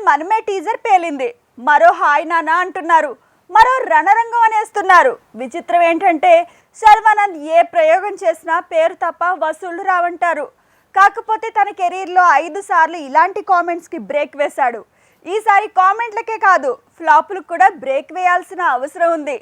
మనమే టీజర్ పేలింది. మరో హాయ్ నానా అంటున్నారు, మరో రణరంగం అనేస్తున్నారు. విచిత్రం ఏంటంటే శర్వానంద్ ఏ ప్రయోగం చేసినా పేరు తప్ప వసూళ్లు రావంటారు. కాకపోతే తన కెరీర్లో 5 సార్లు ఇలాంటి కామెంట్స్కి బ్రేక్ వేశాడు. ఈసారి కామెంట్లకే కాదు, ఫ్లాపులకు కూడా బ్రేక్ వేయాల్సిన అవసరం ఉంది.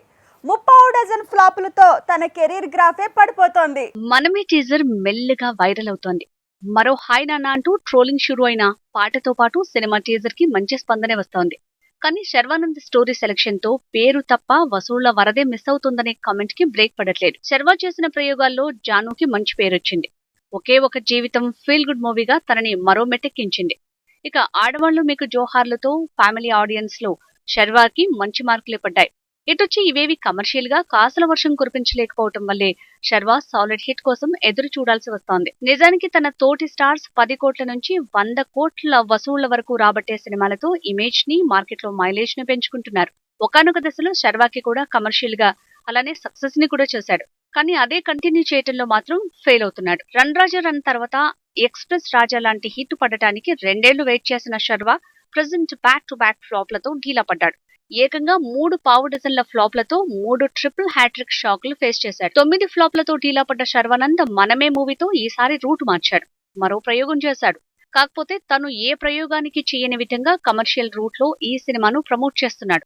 30 డజన్ ఫ్లాపులతో తన కెరీర్ గ్రాఫే పడిపోతోంది. మనమే టీజర్ మెల్లిగా వైరల్ అవుతోంది. మరో హాయ్ నాన్న అంటూ ట్రోలింగ్ షురూ అయిన పాటతో పాటు సినిమా టీజర్ కి మంచి స్పందనే వస్తోంది. కానీ శర్వానంద్ స్టోరీ సెలక్షన్ తో పేరు తప్ప వసూళ్ల వరదే మిస్ అవుతుందనే కామెంట్ కి బ్రేక్ పడట్లేదు. శర్వా చేసిన ప్రయోగాల్లో జానుకి మంచి పేరొచ్చింది. ఒకే ఒక జీవితం ఫీల్ గుడ్ మూవీగా తనని మరో మెట్టెక్కించింది. ఇక ఆడవాళ్లు మీకు జోహార్లతో ఫ్యామిలీ ఆడియన్స్ లో శర్వాకి మంచి మార్కులే పడ్డాయి. ఇటొచ్చి ఇవేవి కమర్షియల్ గా కాసుల వర్షం కురిపించలేకపోవటం వల్లే శర్వా సాలిడ్ హిట్ కోసం ఎదురు చూడాల్సి వస్తోంది. నిజానికి తన తోటి స్టార్స్ 10 కోట్ల నుంచి 100 కోట్ల వసూళ్ల వరకు రాబట్టే సినిమాలతో ఇమేజ్ ని, మార్కెట్ లో మైలేజ్ ని పెంచుకుంటున్నారు. ఒకానొక దశలో శర్వాకి కూడా కమర్షియల్ గా అలానే సక్సెస్ ని కూడా చేశాడు. కానీ అదే కంటిన్యూ చేయటంలో మాత్రం ఫెయిల్ అవుతున్నాడు. రన్ రాజా రన్ తర్వాత ఎక్స్ప్రెస్ రాజా లాంటి హిట్ పడటానికి 2 ఏళ్లు వెయిట్ చేసిన Sharwa present back to back ఫ్లాప్లతో ఢీలా పడ్డాడు. ఏకంగా 3 పావు డజన్ల ఫ్లాప్లతో 3 ట్రిపుల్ హ్యాట్రిక్ షాక్లు ఫేస్ చేశాడు. 9 ఫ్లాప్లతో ఢీలా పడ్డ శర్వానంద్ మనమే మూవీతో ఈసారి రూట్ మార్చాడు. మరో ప్రయోగం చేశాడు. కాకపోతే తను ఏ ప్రయోగానికి చేయని విధంగా కమర్షియల్ రూట్ లో ఈ సినిమాను ప్రమోట్ చేస్తున్నాడు.